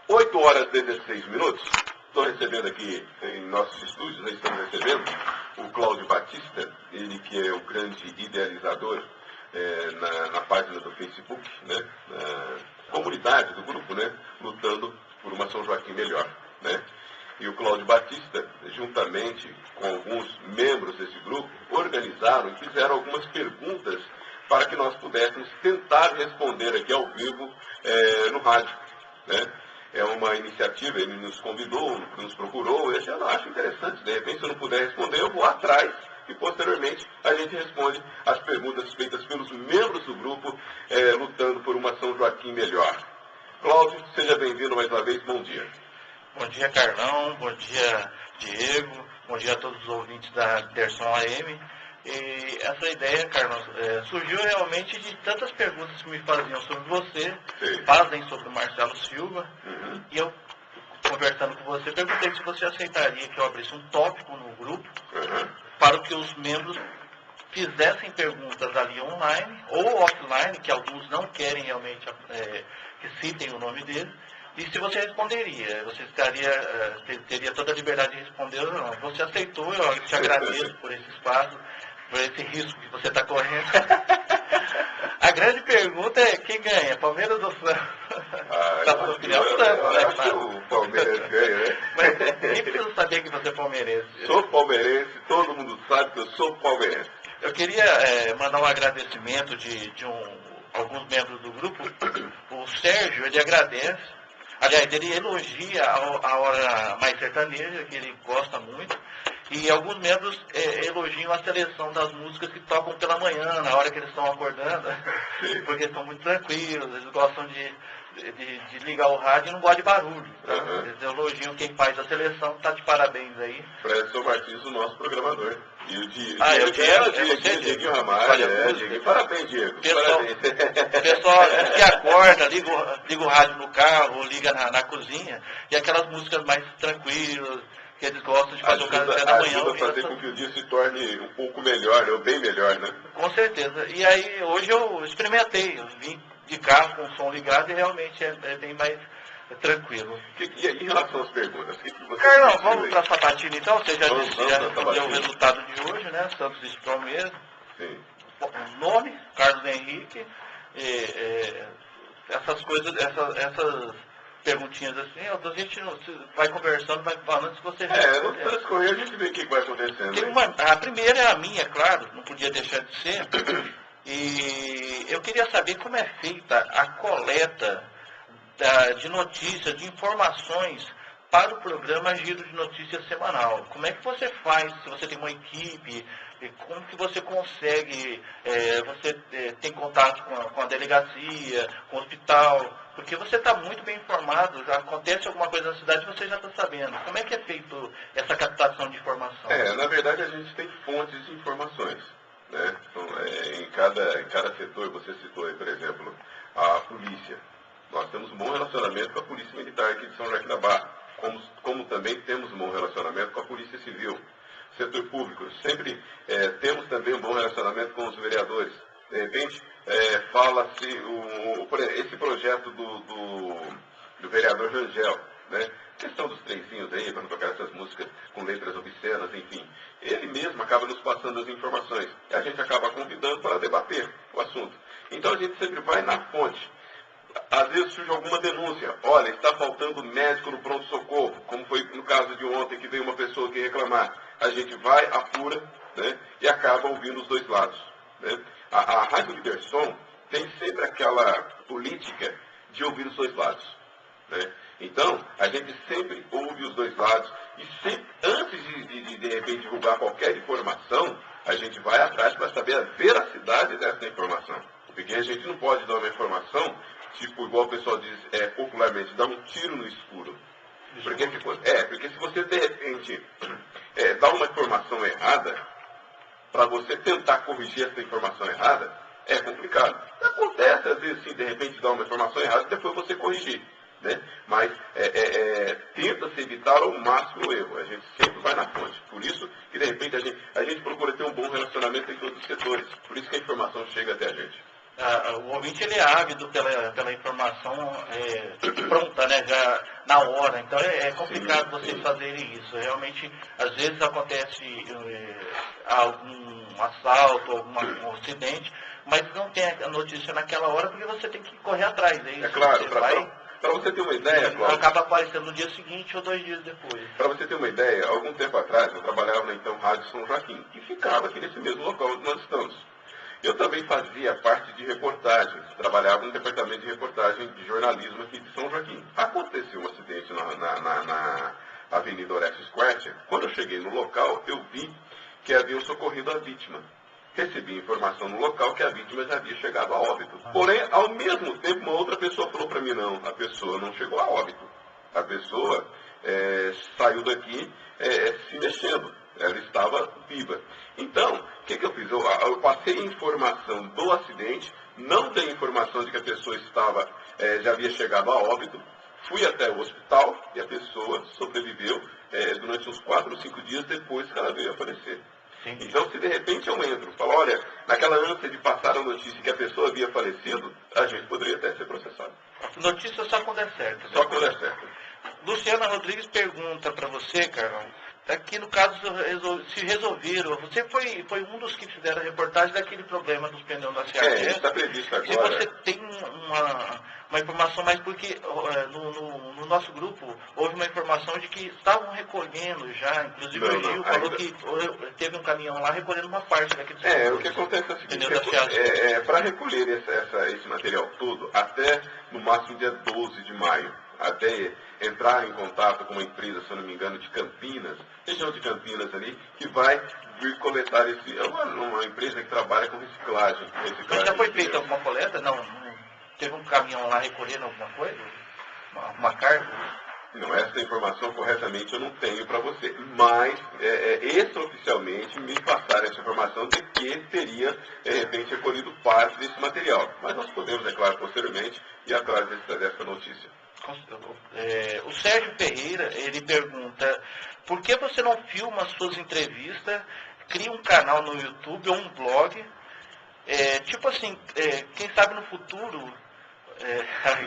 8 horas e 16 minutos. Estou recebendo aqui em nossos estúdios, nós estamos recebendo o Cláudio Batista, ele que é o grande idealizador na página do Facebook, né, na comunidade do grupo, né, lutando por uma São Joaquim melhor, né. E o Cláudio Batista, juntamente com alguns membros desse grupo, organizaram e fizeram algumas perguntas para que nós pudéssemos tentar responder aqui ao vivo no rádio, né. É uma iniciativa, ele nos convidou, nos procurou, eu acho interessante, de repente, se eu não puder responder, eu vou atrás e, posteriormente, a gente responde as perguntas feitas pelos membros do grupo, lutando por uma São Joaquim melhor. Cláudio, seja bem-vindo mais uma vez, bom dia. Bom dia, Carlão, bom dia, Diego, bom dia a todos os ouvintes da Derson AM. E essa ideia, Carlão, surgiu realmente de tantas perguntas que me faziam sobre você, fazem sobre o Marcelo Silva, e eu, conversando com você, perguntei se você aceitaria que eu abrisse um tópico no grupo, para que os membros fizessem perguntas ali online ou offline, que alguns não querem realmente que citem o nome dele, e se você responderia, você teria toda a liberdade de responder ou não. Você aceitou, eu te agradeço por esse espaço, por esse risco que você está correndo. A grande pergunta é quem ganha, Palmeiras ou Santos? Está falando que é o Santos, né? Acho que o Palmeiras ganha, né? Mas nem preciso saber que você é palmeirense. Sou palmeirense, todo mundo sabe que eu sou palmeirense. Eu queria mandar um agradecimento de alguns membros do grupo. O Sérgio, ele agradece. Aliás, ele elogia a Hora Mais Sertaneja, que ele gosta muito. E alguns membros elogiam a seleção das músicas que tocam pela manhã, na hora que eles estão acordando, porque estão muito tranquilos, eles gostam de ligar o rádio e não gostam de barulho. Então, eles elogiam quem faz a seleção, está de parabéns aí. Fredson Martins, o nosso programador. E o Diego. Diego Ramalho, Diego. Parabéns, Diego. Pessoal que acorda, liga o rádio no carro, ou liga na cozinha, e aquelas músicas mais tranquilas, que eles gostam de fazer o café da manhã. Ajuda a fazer com que o dia se torne um pouco melhor, ou bem melhor, né? Com certeza. E aí, hoje eu experimentei, eu vim de carro com o som ligado e realmente é bem mais tranquilo. E em relação às perguntas? Carlão, vamos para a sabatina então? Você já deu o resultado de hoje, né? Santos e Palmeiras. Sim. Nome, Carlos Henrique. Essas coisas, essas perguntinhas assim, a gente vai conversando, vai falando se você... no transcorrer a gente vê o que vai acontecendo. A primeira é a minha, claro, não podia deixar de ser. E eu queria saber como é feita a coleta de notícias, de informações para o programa Giro de Notícias Semanal. Como é que você faz, se você tem uma equipe, como que você consegue, você tem contato com a delegacia, com o hospital, porque você está muito bem informado, já acontece alguma coisa na cidade, você já está sabendo. Como é que é feito essa captação de informação? Na verdade a gente tem fontes de informações, né? Então, em cada setor, você citou aí, por exemplo, a polícia. Nós temos um bom relacionamento com a Polícia Militar aqui de São Joaquim da Barra, como também temos um bom relacionamento com a Polícia Civil. Setor público, sempre temos também um bom relacionamento com os vereadores. De repente, fala-se, esse projeto do vereador Rangel, né? Questão dos trenzinhos aí, para não tocar essas músicas com letras obscenas, enfim. Ele mesmo acaba nos passando as informações. E a gente acaba convidando para debater o assunto. Então a gente sempre vai na fonte. Às vezes surge alguma denúncia. Olha, está faltando médico no pronto-socorro, como foi no caso de ontem, que veio uma pessoa aqui reclamar. A gente vai, apura, né, e acaba ouvindo os dois lados. Né? A Rádio Liberson tem sempre aquela política de ouvir os dois lados. Né? Então, a gente sempre ouve os dois lados. E sempre, antes de repente, divulgar qualquer informação, a gente vai atrás para saber a veracidade dessa informação. Porque a gente não pode dar uma informação, tipo, igual o pessoal diz popularmente, dar um tiro no escuro. Porque se você, de repente, dá uma informação errada, para você tentar corrigir essa informação errada, é complicado. Acontece, às vezes, sim, de repente, dar uma informação errada e depois você corrigir. Né? Mas tenta-se evitar ao máximo o erro. A gente sempre vai na fonte. Por isso que, de repente, a gente procura ter um bom relacionamento em todos os setores. Por isso que a informação chega até a gente. o ouvinte ele é ávido pela informação pronta, né, já na hora. Então é complicado vocês fazerem isso. Realmente, às vezes acontece algum assalto, algum acidente, mas não tem a notícia naquela hora porque você tem que correr atrás. É claro, para você ter uma ideia, Cláudio, acaba aparecendo no dia seguinte ou 2 dias depois. Para você ter uma ideia, algum tempo atrás eu trabalhava na então Rádio São Joaquim, que ficava aqui nesse mesmo local onde nós estamos. Eu também fazia parte de reportagens, trabalhava no departamento de reportagem de jornalismo aqui de São Joaquim. Aconteceu um acidente na Avenida Orestes Quercia. Quando eu cheguei no local, eu vi que haviam socorrido a vítima. Recebi informação no local que a vítima já havia chegado a óbito. Porém, ao mesmo tempo, uma outra pessoa falou para mim, não, a pessoa não chegou a óbito. A pessoa saiu daqui se mexendo. Ela estava viva. Então, o que eu fiz? Eu passei a informação do acidente, não dei informação de que a pessoa já havia chegado a óbito, fui até o hospital e a pessoa sobreviveu durante uns 4 ou 5 dias depois que ela veio a falecer. Sim. Então, se de repente eu entro e falo, olha, naquela ânsia de passar a notícia que a pessoa havia falecido, a gente poderia até ser processado. Notícia só quando é certo. Né? Só quando é certo. Luciana Rodrigues pergunta para você, Carlão, aqui no caso se resolveram, você foi um dos que fizeram a reportagem daquele problema dos pneus da CRT. Está previsto agora. Se você tem uma informação, mas porque no nosso grupo houve uma informação de que estavam recolhendo já, inclusive o Gil falou que teve um caminhão lá recolhendo uma parte daqueles pneus. O que acontece é o seguinte, para recolher esse material todo, até no máximo dia 12 de maio, até entrar em contato com uma empresa, se eu não me engano, de Campinas, região de Campinas ali, que vai vir coletar uma empresa que trabalha com reciclagem. Mas já foi feita alguma coleta? Não? Teve um caminhão lá recolhendo alguma coisa? Uma carga? Não, essa informação corretamente eu não tenho para você, mas extraoficialmente me passaram essa informação de que teria, de repente, recolhido parte desse material. Mas nós podemos, é claro, posteriormente, ir atrás dessa notícia. O Sérgio Ferreira, ele pergunta, por que você não filma as suas entrevistas, cria um canal no YouTube ou um blog, tipo assim, quem sabe no futuro,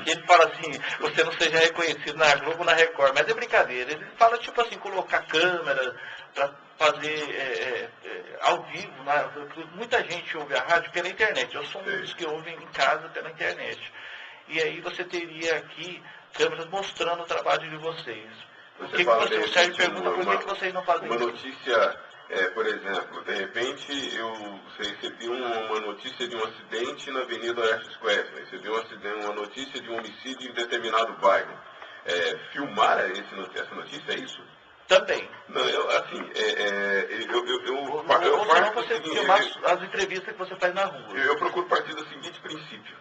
ele fala assim, você não seja reconhecido na Globo ou na Record, mas é brincadeira, ele fala tipo assim, colocar câmera para fazer ao vivo, muita gente ouve a rádio pela internet, eu sou um dos que ouvem em casa pela internet, e aí você teria aqui câmeras mostrando o trabalho de vocês. O Sérgio pergunta por que vocês não fazem uma notícia, por exemplo, de repente você recebeu uma notícia de um acidente na Avenida Orestes Quercia, recebeu uma notícia de um homicídio em determinado bairro. Filmar essa notícia, é isso? Também. Não, você filmar as entrevistas que você faz na rua. Eu procuro partir do seguinte princípio.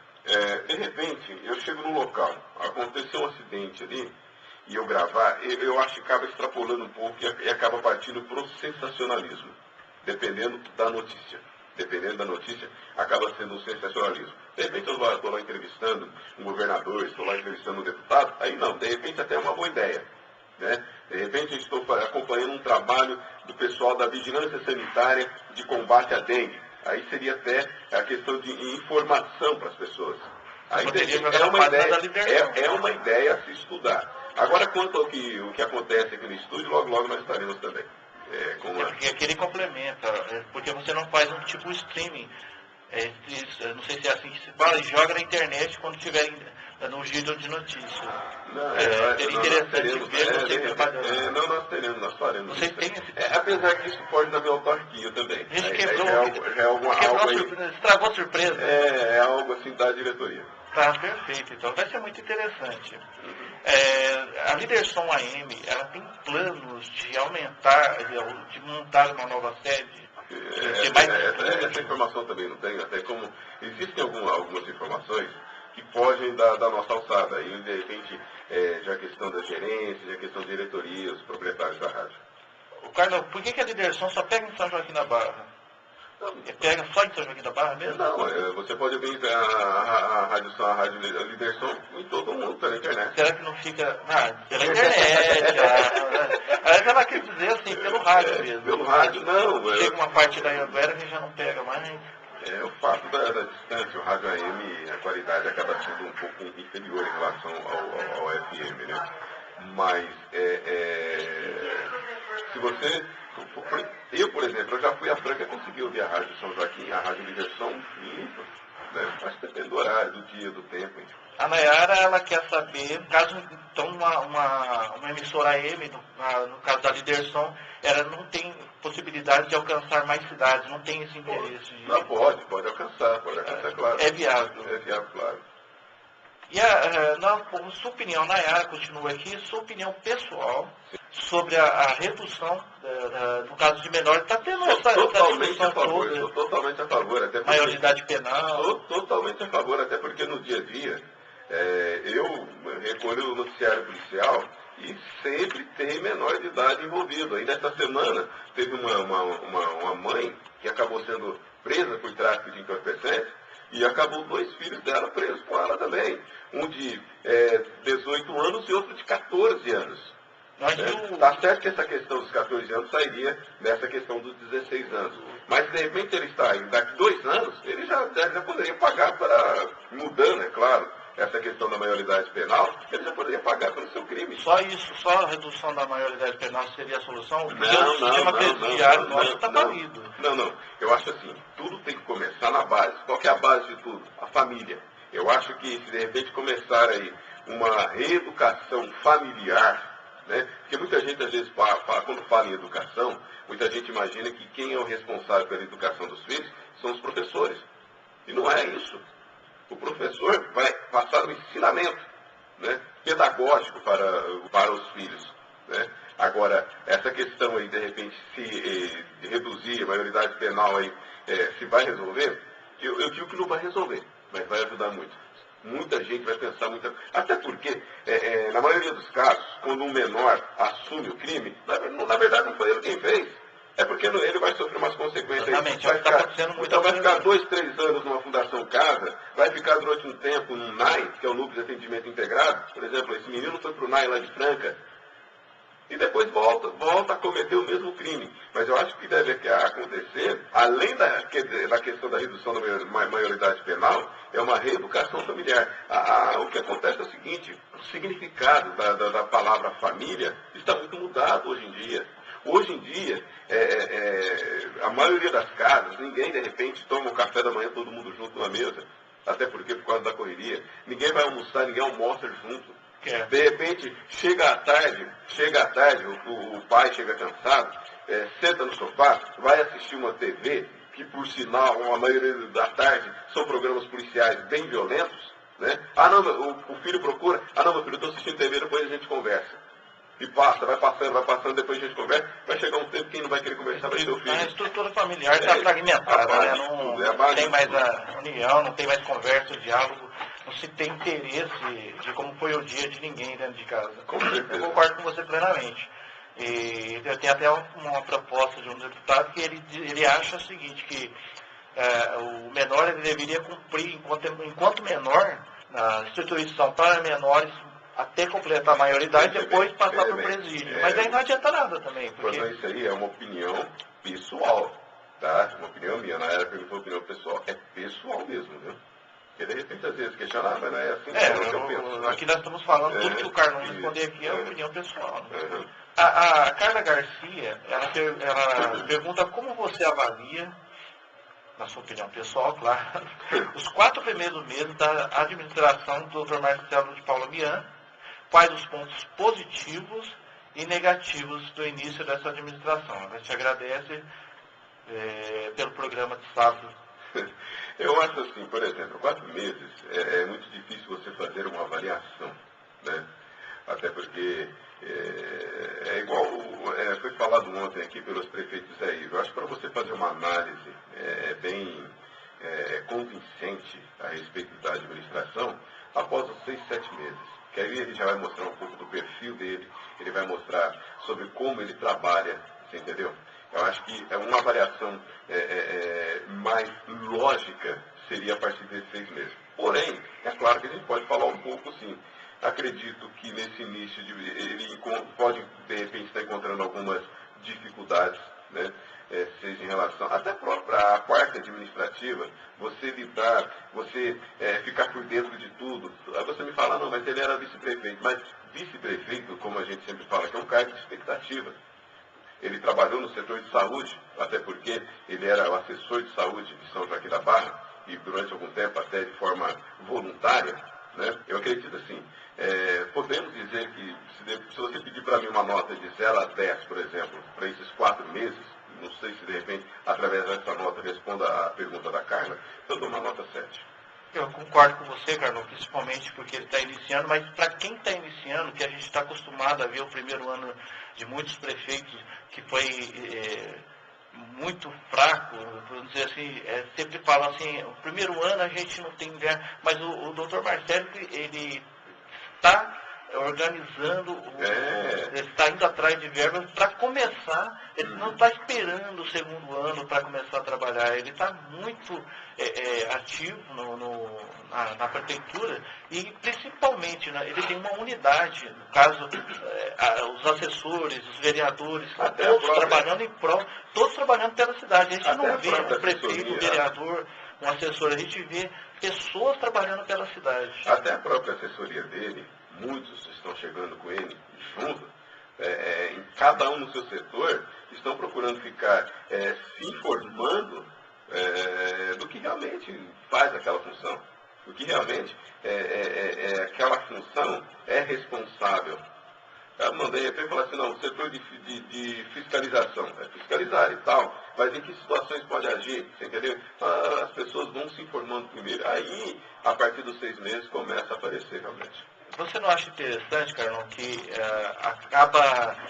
De repente, eu chego no local, aconteceu um acidente ali, e eu gravar, eu acho que acaba extrapolando um pouco e acaba partindo para o sensacionalismo, dependendo da notícia. Dependendo da notícia, acaba sendo um sensacionalismo. De repente eu estou lá entrevistando um governador, estou lá entrevistando um deputado, aí não, de repente até é uma boa ideia. Né? De repente eu estou acompanhando um trabalho do pessoal da vigilância sanitária de combate à dengue. Aí seria até a questão de informação para as pessoas. Aí é uma ideia a se estudar. Agora, quanto ao que acontece aqui no estúdio, logo nós estaremos também. Porque aquele complementa, porque você não faz um tipo streaming. Não sei se é assim que se fala, e joga na internet quando tiver no giro de notícias. Seria interessante ver você trabalhando. Não, nós faremos. Vocês têm esse apesar que isso pode dar autarquia também. A gente quebrou, estragou a surpresa. É algo assim da diretoria. Tá, perfeito. Então vai ser muito interessante. A Liderson AM, ela tem planos de aumentar, de montar uma nova sede? Essa informação também não tenho, até como existem algumas informações que fogem da nossa alçada. Aí, de repente, já a questão da gerência, já a questão da diretoria, os proprietários da rádio. Carlos, por que a Liderson só pega em São Joaquim da Barra? Pega só em São Joaquim da Barra mesmo? Não, você pode ver a rádio Liderson em todo mundo, pela internet. Será que não fica... pela internet. Mas ela quer dizer assim, pelo rádio mesmo. Pelo rádio, não. Chega uma parte da Anguera que já não pega mais. É o fato da distância, o rádio AM, a qualidade acaba sendo um pouco inferior em relação ao FM, né? Mas se você. Eu, por exemplo, eu já fui a Franca e consegui ouvir a Rádio São Joaquim, a Rádio Diversão limpa, né? Mas depende do horário, do dia, do tempo. Enfim. A Nayara, ela quer saber, caso então uma emissora AM, no caso da Liderson, ela não tem possibilidade de alcançar mais cidades, não tem esse interesse. Não, pode alcançar, claro. É viável. É viável, claro. E sua opinião, Nayara, continua aqui, sua opinião pessoal sobre a redução, no caso de menores, está tendo essa discussão toda. Estou totalmente a favor. Até porque, maioridade penal. Estou totalmente a favor, até porque no dia a dia, eu recolho o noticiário policial e sempre tem menor de idade envolvido. Ainda esta semana teve uma mãe que acabou sendo presa por tráfico de entorpecentes e acabou 2 filhos dela presos com ela também. Um de 18 anos e outro de 14 anos. Está certo que essa questão dos 14 anos sairia nessa questão dos 16 anos. Mas, de repente, ele está aí, daqui 2 anos, ele já poderia pagar para, mudando, é claro, essa questão da maioridade penal, ele já poderia pagar pelo seu crime. Só isso, só a redução da maioridade penal seria a solução? Não, o sistema presidiário nosso está falido. Não. Eu acho assim, tudo tem que começar na base. Qual que é a base de tudo? A família. Eu acho que se de repente começar aí uma reeducação familiar, né? Porque muita gente, às vezes, quando fala em educação, muita gente imagina que quem é o responsável pela educação dos filhos são os professores. E não é isso. O professor vai passar um ensinamento, né, pedagógico para os filhos. Né? Agora, essa questão aí, de repente, se reduzir a maioridade penal aí, se vai resolver, eu digo que não vai resolver, mas vai ajudar muito. Muita gente vai pensar muito. Até porque, na maioria dos casos, quando um menor assume o crime, na verdade não foi ele quem fez. É porque ele vai sofrer umas consequências. Exatamente, vai ficar 2, 3 anos numa Fundação Casa, vai ficar durante um tempo num NAI, que é o Núcleo de Atendimento Integrado. Por exemplo, esse menino foi para o NAI lá de Franca. E depois volta a cometer o mesmo crime. Mas eu acho que deve acontecer, além da questão da redução da maioridade penal, é uma reeducação familiar. O que acontece é o seguinte, o significado da palavra família está muito mudado hoje em dia. Hoje em dia, a maioria das casas, ninguém de repente toma o café da manhã todo mundo junto na mesa. Até porque por causa da correria. Ninguém vai almoçar, ninguém almoça junto. De repente, chega à tarde, o pai chega cansado, senta no sofá, vai assistir uma TV, que por sinal, a maioria da tarde, são programas policiais bem violentos, né? O filho procura, meu filho, eu estou assistindo TV, depois a gente conversa. E vai passando, depois a gente conversa, vai chegar um tempo que não vai querer conversar, vai ser o filho. A estrutura familiar está fragmentada, né? Não tem mais a união, não tem mais conversa, o diálogo, não se tem interesse de como foi o dia de ninguém dentro de casa. Eu concordo com você plenamente. E eu tenho até uma proposta de um deputado que ele acha o seguinte, que o menor ele deveria cumprir, enquanto menor, a instituição para menores, até completar a maioridade, depois passar para o presídio. Mas aí não adianta nada também. Porque... Quando isso aí é uma opinião pessoal, tá? Uma opinião minha, na era perguntou opinião pessoal. É pessoal mesmo, viu? Porque de repente às vezes questionar, mas não é assim que eu penso. Né? Aqui nós estamos falando, tudo que o Carlos responder aqui é opinião pessoal. Né? A Carla Garcia, ela pergunta como você avalia, na sua opinião pessoal, claro, os 4 primeiros meses da administração do Dr. Marcelo de Paula Mian, quais os pontos positivos e negativos do início dessa administração. A gente te agradece pelo programa de sábado. Eu acho assim, por exemplo, 4 meses é muito difícil você fazer uma avaliação, né? Até porque é igual foi falado ontem aqui pelos prefeitos aí. Eu acho que para você fazer uma análise bem convincente a respeito da administração, após os 6, 7 meses. Que aí ele já vai mostrar um pouco do perfil dele, ele vai mostrar sobre como ele trabalha, você entendeu? Eu acho que uma avaliação mais lógica seria a partir desses 6 meses. Porém, é claro que a gente pode falar um pouco, sim. Acredito que nesse início ele pode, de repente, estar encontrando algumas dificuldades, né? Seja em relação, até própria a parte administrativa, você lidar, você ficar por dentro de tudo. Aí você me fala, não, mas ele era vice-prefeito. Mas vice-prefeito, como a gente sempre fala, que é um cargo de expectativa. Ele trabalhou no setor de saúde, até porque ele era o assessor de saúde de São Joaquim da Barra, e durante algum tempo até de forma voluntária, né? Eu acredito assim, podemos dizer que se você pedir para mim uma nota de 0 a 10, por exemplo, para esses 4 meses, não sei se de repente, através dessa nota, responda a pergunta da Carla, eu dou uma nota 7. Eu concordo com você, Carlão, principalmente porque ele está iniciando, mas para quem está iniciando, que a gente está acostumado a ver o primeiro ano de muitos prefeitos, que foi muito fraco, vamos dizer assim, sempre falam assim, o primeiro ano a gente não tem lugar, mas o doutor Marcelo, ele está organizando, ele está indo atrás de verbas para começar, ele não está esperando o segundo ano para começar a trabalhar, ele está muito ativo na prefeitura e principalmente, né, ele tem uma unidade, no caso, os assessores, os vereadores, todos trabalhando em prol, todos trabalhando pela cidade. A gente não vê um prefeito, um vereador, um assessor, a gente vê pessoas trabalhando pela cidade. Até a própria assessoria dele, muitos estão chegando com ele junto, em cada um no seu setor, estão procurando ficar se informando do que realmente faz aquela função. O que realmente aquela função é responsável. Eu mandei até falar assim, não, o setor de fiscalização, fiscalizar e tal, mas em que situações pode agir, você entendeu? As pessoas vão se informando primeiro. Aí, a partir dos 6 meses, começa a aparecer realmente. Você não acha interessante, Carlão, que acaba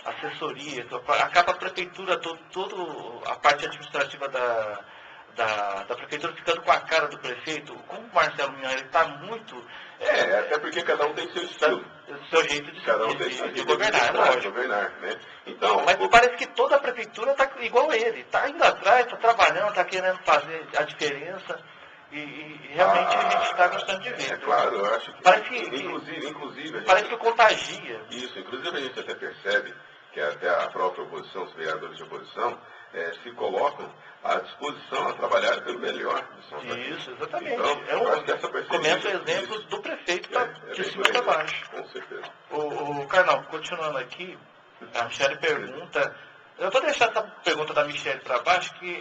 a assessoria, acaba a prefeitura, toda a parte administrativa da prefeitura ficando com a cara do prefeito? Como o Marcelo Minha, ele está muito... até porque cada um tem seu estilo. Seu jeito de governar, é lógico. Né? Então, mas parece que toda a prefeitura está igual ele, está indo atrás, está trabalhando, está querendo fazer a diferença. E realmente a gente está gostando de ver. Claro, eu acho que... Parece inclusive parece que contagia. Isso, inclusive a gente até percebe que até a própria oposição, os vereadores de oposição, se colocam à disposição a trabalhar pelo melhor de São Joaquim. Isso, exatamente. Então, eu acho que essa começo exemplos do prefeito de cima para baixo. Com certeza. O Carnal, continuando aqui, a Michele pergunta... Eu vou deixar essa pergunta da Michele para baixo, que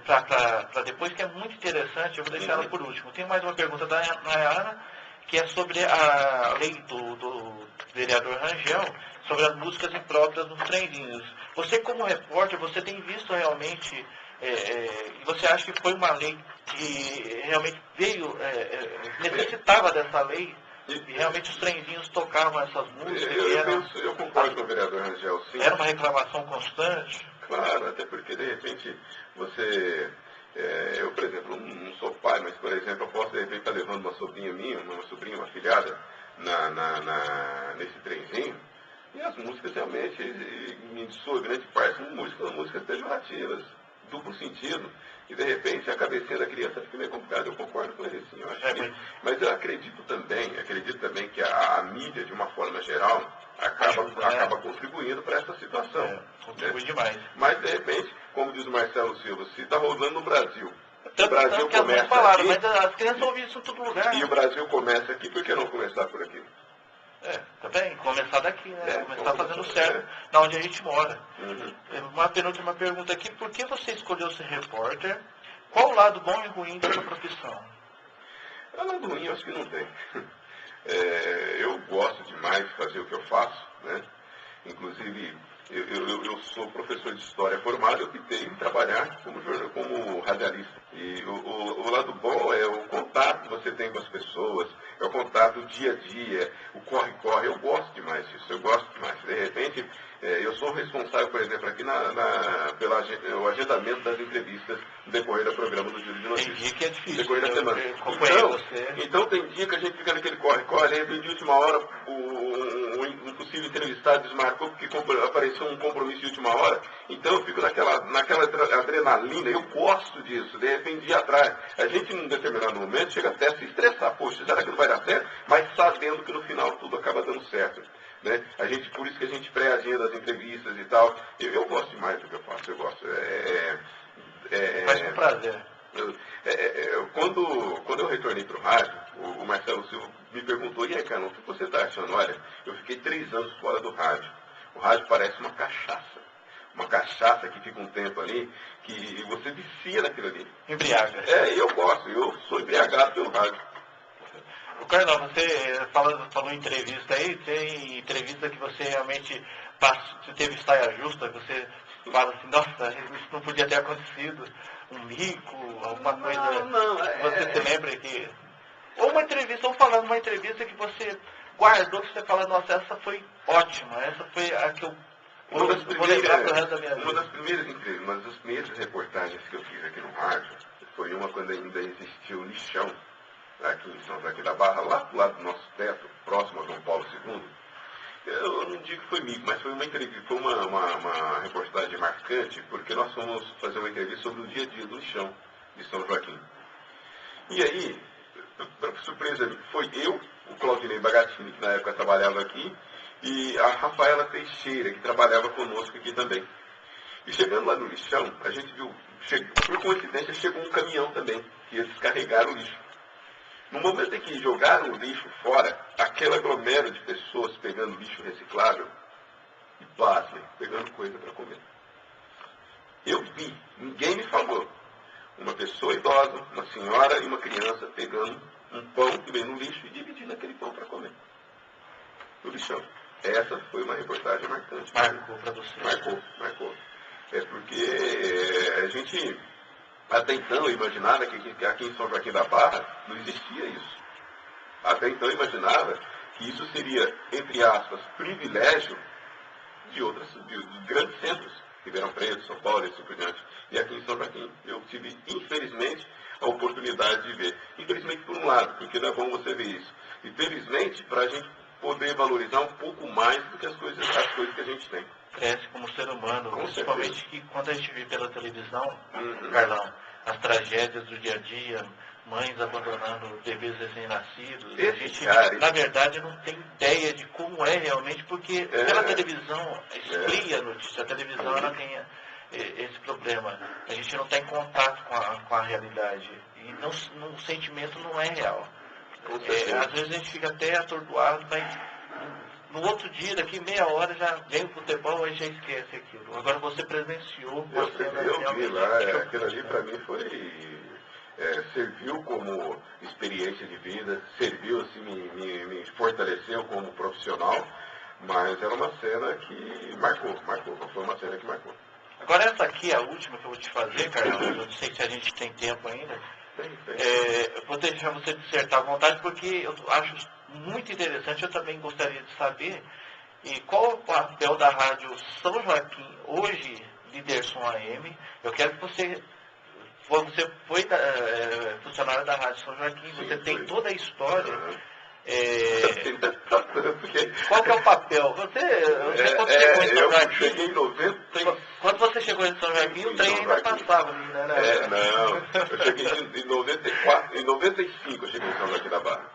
para depois, que é muito interessante, eu vou deixar ela por último. Tem mais uma pergunta da Nayara, que é sobre a lei do vereador Rangel, sobre as músicas impróprias nos trenzinhos. Você, como repórter, você tem visto realmente, e você acha que foi uma lei que realmente veio, necessitava dessa lei? E realmente os trenzinhos tocavam essas músicas. Eu concordo com o vereador Rangel, sim. Era uma reclamação constante? Claro, até porque de repente você... eu, por exemplo, não sou pai, mas, por exemplo, eu posso de repente estar levando uma sobrinha minha, uma filhada, nesse trenzinho, e as músicas realmente, em sua grande parte, são músicas pejorativas, duplo sentido. E de repente a cabecinha da criança fica meio complicada. Eu concordo com ele, sim. Eu acho mas eu acredito também que a mídia, de uma forma geral, acaba contribuindo para essa situação. Contribui demais. Mas de repente, como diz o Marcelo Silva, se está rolando no Brasil, o Brasil começa aqui, mas as crianças ouvem isso em todo lugar. E o Brasil começa aqui, por que não começar por aqui? Tá bem, começar daqui, né? Começar fazendo certo, na onde a gente mora. Uma penúltima pergunta aqui, por que você escolheu ser repórter? Qual o lado bom e ruim da sua profissão? O lado ruim eu acho que não tem. Eu gosto demais de fazer o que eu faço, né? Inclusive, eu sou professor de história formado, eu optei em trabalhar como radialista. E o lado bom é o contato que você tem com as pessoas, é o contato dia a dia, o corre-corre. Eu gosto demais disso, eu gosto demais. De repente, eu sou responsável, por exemplo, aqui pelo agendamento das entrevistas no decorrer do programa do Giro de Notícias. Tem dia que é difícil. No decorrer da semana. Então tem dia que a gente fica naquele corre-corre, aí de última hora um possível entrevistado desmarcou porque apareceu um compromisso de última hora. Então eu fico naquela adrenalina, eu gosto disso, de repente ir atrás. A gente, num determinado momento, chega até a se estressar. Poxa, será que não vai dar certo? Mas sabendo que no final tudo acaba dando certo. Né? Por isso que a gente pré-agenda as entrevistas e tal. Eu gosto demais do que eu faço, eu gosto. Faz com prazer. Quando eu retornei para o rádio, o Marcelo Silva me perguntou, e aí, Carlão, o que você está achando? Olha, eu fiquei 3 anos fora do rádio. O rádio parece uma cachaça. Uma cachaça que fica um tempo ali, que você vicia naquilo ali. Embriaga. Eu gosto, eu sou embriagado pelo rádio. O Carlão, você falou em entrevista aí, tem entrevista que você realmente você teve saia justa, você fala assim, nossa, isso não podia ter acontecido, um mico, alguma coisa. Não, você se lembra que. Ou uma entrevista, ou falando uma entrevista que você guardou, que você fala, nossa, essa foi ótima, essa foi a que eu vou lembrar pro resto da minha vida. Uma das primeiras reportagens que eu fiz aqui no rádio foi uma quando ainda existia o lixão, aqui em São Joaquim da Barra, lá do lado do nosso teto, próximo a João Paulo II. Eu não digo que foi mico, mas foi uma entrevista, foi uma reportagem marcante, porque nós fomos fazer uma entrevista sobre o dia a dia do lixão de São Joaquim. E aí, para surpresa, foi eu, o Claudinei Bagatini, que na época trabalhava aqui, e a Rafaela Teixeira, que trabalhava conosco aqui também. E chegando lá no lixão, a gente viu, por coincidência, chegou um caminhão também, que ia descarregar o lixo. No momento em que jogaram o lixo fora, aquele aglomero de pessoas pegando lixo reciclável, e pasmem, pegando coisa para comer. Eu vi, ninguém me falou. Uma pessoa idosa, uma senhora e uma criança pegando um pão que veio no lixo e dividindo aquele pão para comer. No lixão. Essa foi uma reportagem marcante. Marcou para você. Marcou. É porque a gente, até então, imaginava que aqui em São Joaquim da Barra não existia isso. Até então, imaginava que isso seria, entre aspas, privilégio de grandes centros. Ribeirão Preto, São Paulo e assim por diante. E aqui em São Joaquim, eu tive, infelizmente, a oportunidade de ver. Infelizmente, por um lado, porque não é bom você ver isso. E felizmente, para a gente poder valorizar um pouco mais do que as coisas que a gente tem. Cresce como ser humano, principalmente que quando a gente vê pela televisão, Carlão, as tragédias do dia a dia, mães abandonando bebês recém-nascidos, a gente, na verdade, não tem ideia de como é realmente, porque pela televisão, esfria a notícia, a televisão ela tem esse problema, a gente não está em contato com a realidade, e o sentimento não é real. Às vezes a gente fica até atordoado, mas no outro dia, daqui meia hora, já vem o futebol e já esquece aquilo. Agora você presenciou. Eu vi lá, aquilo ali para mim serviu como experiência de vida, serviu, assim, me fortaleceu como profissional, mas era uma cena que marcou, foi uma cena que marcou. Agora essa aqui é a última que eu vou te fazer, Carlão, eu não sei se a gente tem tempo ainda. Eu vou deixar você dissertar à vontade, porque eu acho muito interessante, eu também gostaria de saber qual é o papel da Rádio São Joaquim, hoje, Liderson AM. Eu quero que você foi funcionário da Rádio São Joaquim, você tem toda a história. Qual que é o papel? Você quando chegou em São Joaquim, cheguei em 90. Quando você chegou em São Joaquim, o trem ainda passava, né? Não, eu cheguei em 94, em 95 eu cheguei em São Joaquim da Barra.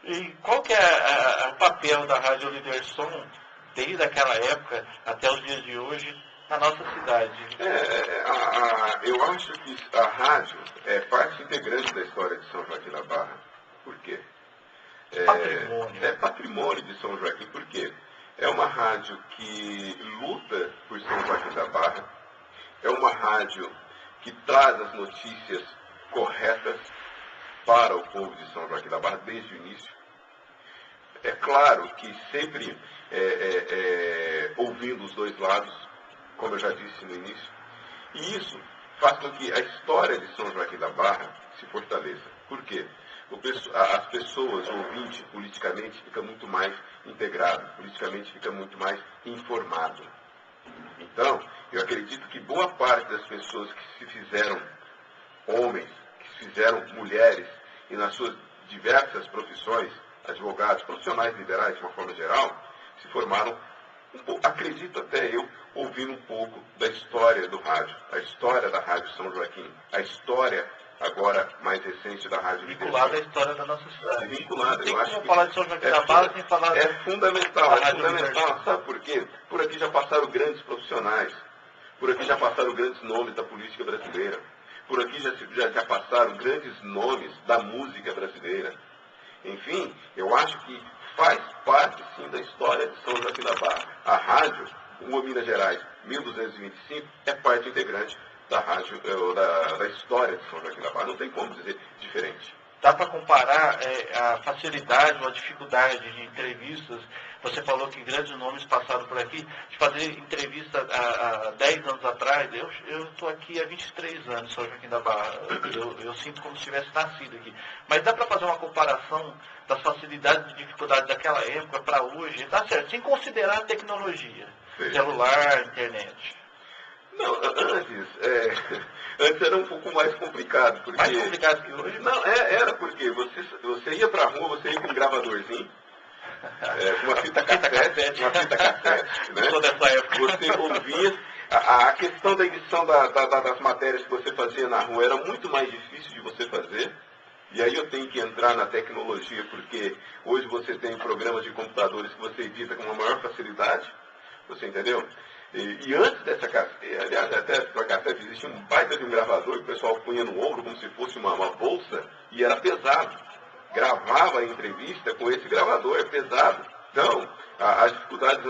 E qual que é o papel da Rádio Liderson, desde aquela época até os dias de hoje, na nossa cidade? Eu acho que a rádio é parte integrante da história de São Joaquim da Barra. Por quê? É patrimônio de São Joaquim, por quê? É uma rádio que luta por São Joaquim da Barra, é uma rádio que traz as notícias corretas para o povo de São Joaquim da Barra desde o início. É claro que sempre ouvindo os dois lados, como eu já disse no início, e isso faz com que a história de São Joaquim da Barra se fortaleça. Por quê? As pessoas, o ouvinte, politicamente, fica muito mais integrado, politicamente fica muito mais informado. Então, eu acredito que boa parte das pessoas que se fizeram homens, que se fizeram mulheres, e nas suas diversas profissões, advogados, profissionais liberais de uma forma geral, se formaram, acredito até eu, ouvindo um pouco da história do rádio, a história da Rádio São Joaquim, a história agora mais recente da Rádio Liderson. Vinculada à história da nossa cidade. Vinculada, eu acho que falar de São Joaquim da Barra sem falar fundamental, é fundamental. Sabe por quê? Por aqui já passaram grandes profissionais. Por aqui já passaram grandes nomes da política brasileira. Por aqui já passaram grandes nomes da música brasileira. Enfim, eu acho que faz parte, sim, da história de São Joaquim da Barra. A rádio, o Minas Gerais 1225, é parte integrante da rádio, da história de São Joaquim da Barra. Não tem como dizer diferente. Dá para comparar a facilidade ou a dificuldade de entrevistas? Você falou que grandes nomes passaram por aqui, de fazer entrevista há 10 anos atrás. Eu estou aqui há 23 anos, São Joaquim da Barra. Eu sinto como se tivesse nascido aqui. Mas dá para fazer uma comparação das facilidades e dificuldades daquela época para hoje? Tá certo, sem considerar a tecnologia, celular, internet. Não, antes era um pouco mais complicado. Porque, mais complicado que hoje? Não, era porque você ia pra rua, você ia com um gravadorzinho, com uma fita cassete, né? Toda essa época. Você ouvia. A questão da edição das matérias que você fazia na rua era muito mais difícil de você fazer. E aí eu tenho que entrar na tecnologia, porque hoje você tem programas de computadores que você edita com uma maior facilidade. Você entendeu? E antes dessa cassete, aliás, até para a cassete existia um baita de um gravador que o pessoal punha no ombro como se fosse uma bolsa, e era pesado. Gravava a entrevista com esse gravador, pesado. Então, as dificuldades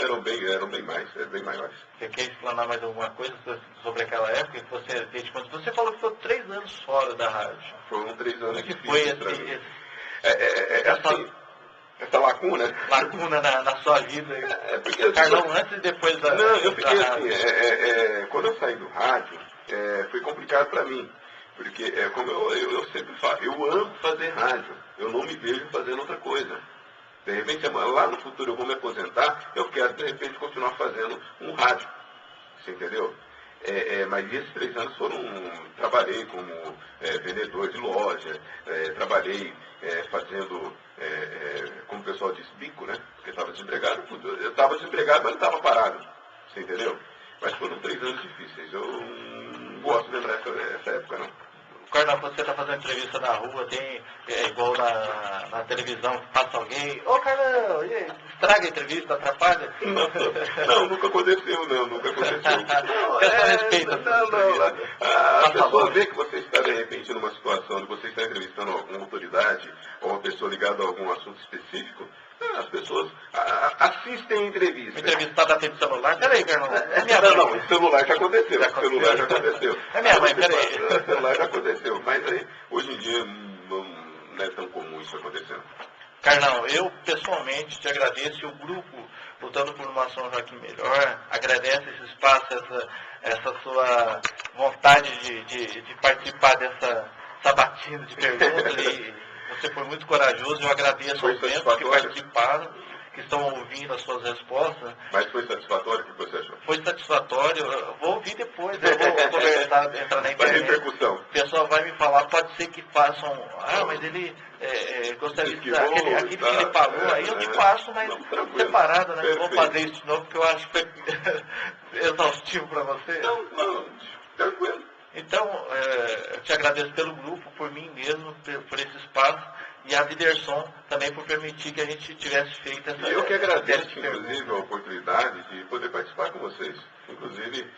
eram bem maiores. Você quer explanar mais alguma coisa sobre aquela época que você fez? Você falou que ficou 3 anos fora da rádio. Foram 3 anos que foi essa lacuna. Lacuna na sua vida. Porque, Carlão, antes e depois da. Não, eu fiquei assim, quando eu saí do rádio, foi complicado para mim. Porque, como eu sempre falo, eu amo fazer rádio. Eu não me vejo fazendo outra coisa. De repente, lá no futuro eu vou me aposentar, eu quero, de repente, continuar fazendo um rádio. Você entendeu? Mas esses 3 anos trabalhei como vendedor de loja, trabalhei fazendo, como o pessoal diz, bico, né? Porque estava desempregado, eu estava desempregado, mas não estava parado. Você entendeu? Mas foram 3 anos difíceis. Eu não gosto de lembrar essa época, não. Carlão, você está fazendo entrevista na rua, tem igual na televisão, passa alguém, ô Carlão, estraga a entrevista, atrapalha? Não, nunca aconteceu, nunca aconteceu. Não, respeita. A pessoa vê que você está, de repente, numa situação de você estar entrevistando alguma autoridade, ou uma pessoa ligada a algum assunto específico, as pessoas assistem a entrevista. O entrevistado atende o celular? Peraí, Carlão. Não, o celular já aconteceu. É minha mãe, peraí. O celular já aconteceu. Mas aí, hoje em dia, não é tão comum isso acontecendo. Carlão, eu pessoalmente te agradeço, e o grupo Lutando por uma São Joaquim Melhor agradece esse espaço, essa sua vontade de participar dessa sabatina de perguntas. E você foi muito corajoso, eu agradeço aos membros que participaram, que estão ouvindo as suas respostas. Mas foi satisfatório? O que você achou? Foi satisfatório. Eu vou ouvir depois, eu vou conversar, entrar na internet. Repercussão. O pessoal vai me falar, pode ser que façam, mas ele gostaria de dar aquilo que ele falou, aí eu te passo, mas separado, né? Não vou fazer isso de novo, porque eu acho que foi exaustivo para você. Não, tranquilo. Então, eu te agradeço pelo grupo, por mim mesmo, por esse espaço, e a Lidersom também por permitir que a gente tivesse feito essa... Eu que agradeço, inclusive, a oportunidade de poder participar com vocês. Inclusive,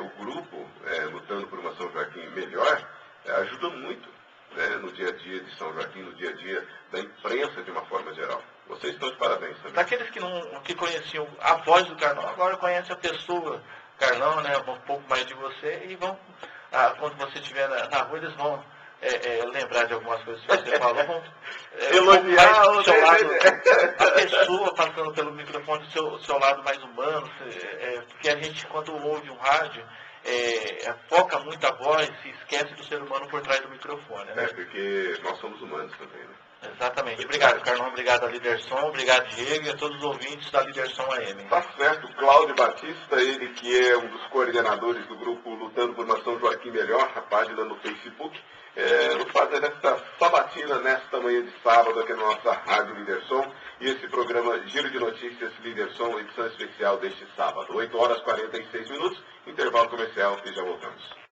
o grupo, Lutando por uma São Joaquim Melhor, ajuda muito, né, no dia a dia de São Joaquim, no dia a dia da imprensa de uma forma geral. Vocês estão de parabéns também. Daqueles que conheciam a voz do Carlão, agora conhecem a pessoa Carlão, né, um pouco mais de você, e vão, quando você estiver na rua, eles vão lembrar de algumas coisas que você falou, vão elogiar do seu lado, a pessoa passando pelo microfone do seu lado mais humano, porque a gente, quando ouve um rádio, foca muito a voz e esquece do ser humano por trás do microfone, né? Porque nós somos humanos também, né? Exatamente. Obrigado, Carlão. Obrigado a Lidersom. Obrigado, Diego, e a todos os ouvintes da Lidersom AM. Tá certo. Cláudio Batista, ele que é um dos coordenadores do grupo Lutando por uma São Joaquim Melhor, a página no Facebook, nos fazendo esta sabatina nesta manhã de sábado aqui na nossa Rádio Lidersom, e esse programa Giro de Notícias Lidersom, edição especial deste sábado. 8 horas e 46 minutos, intervalo comercial e já voltamos.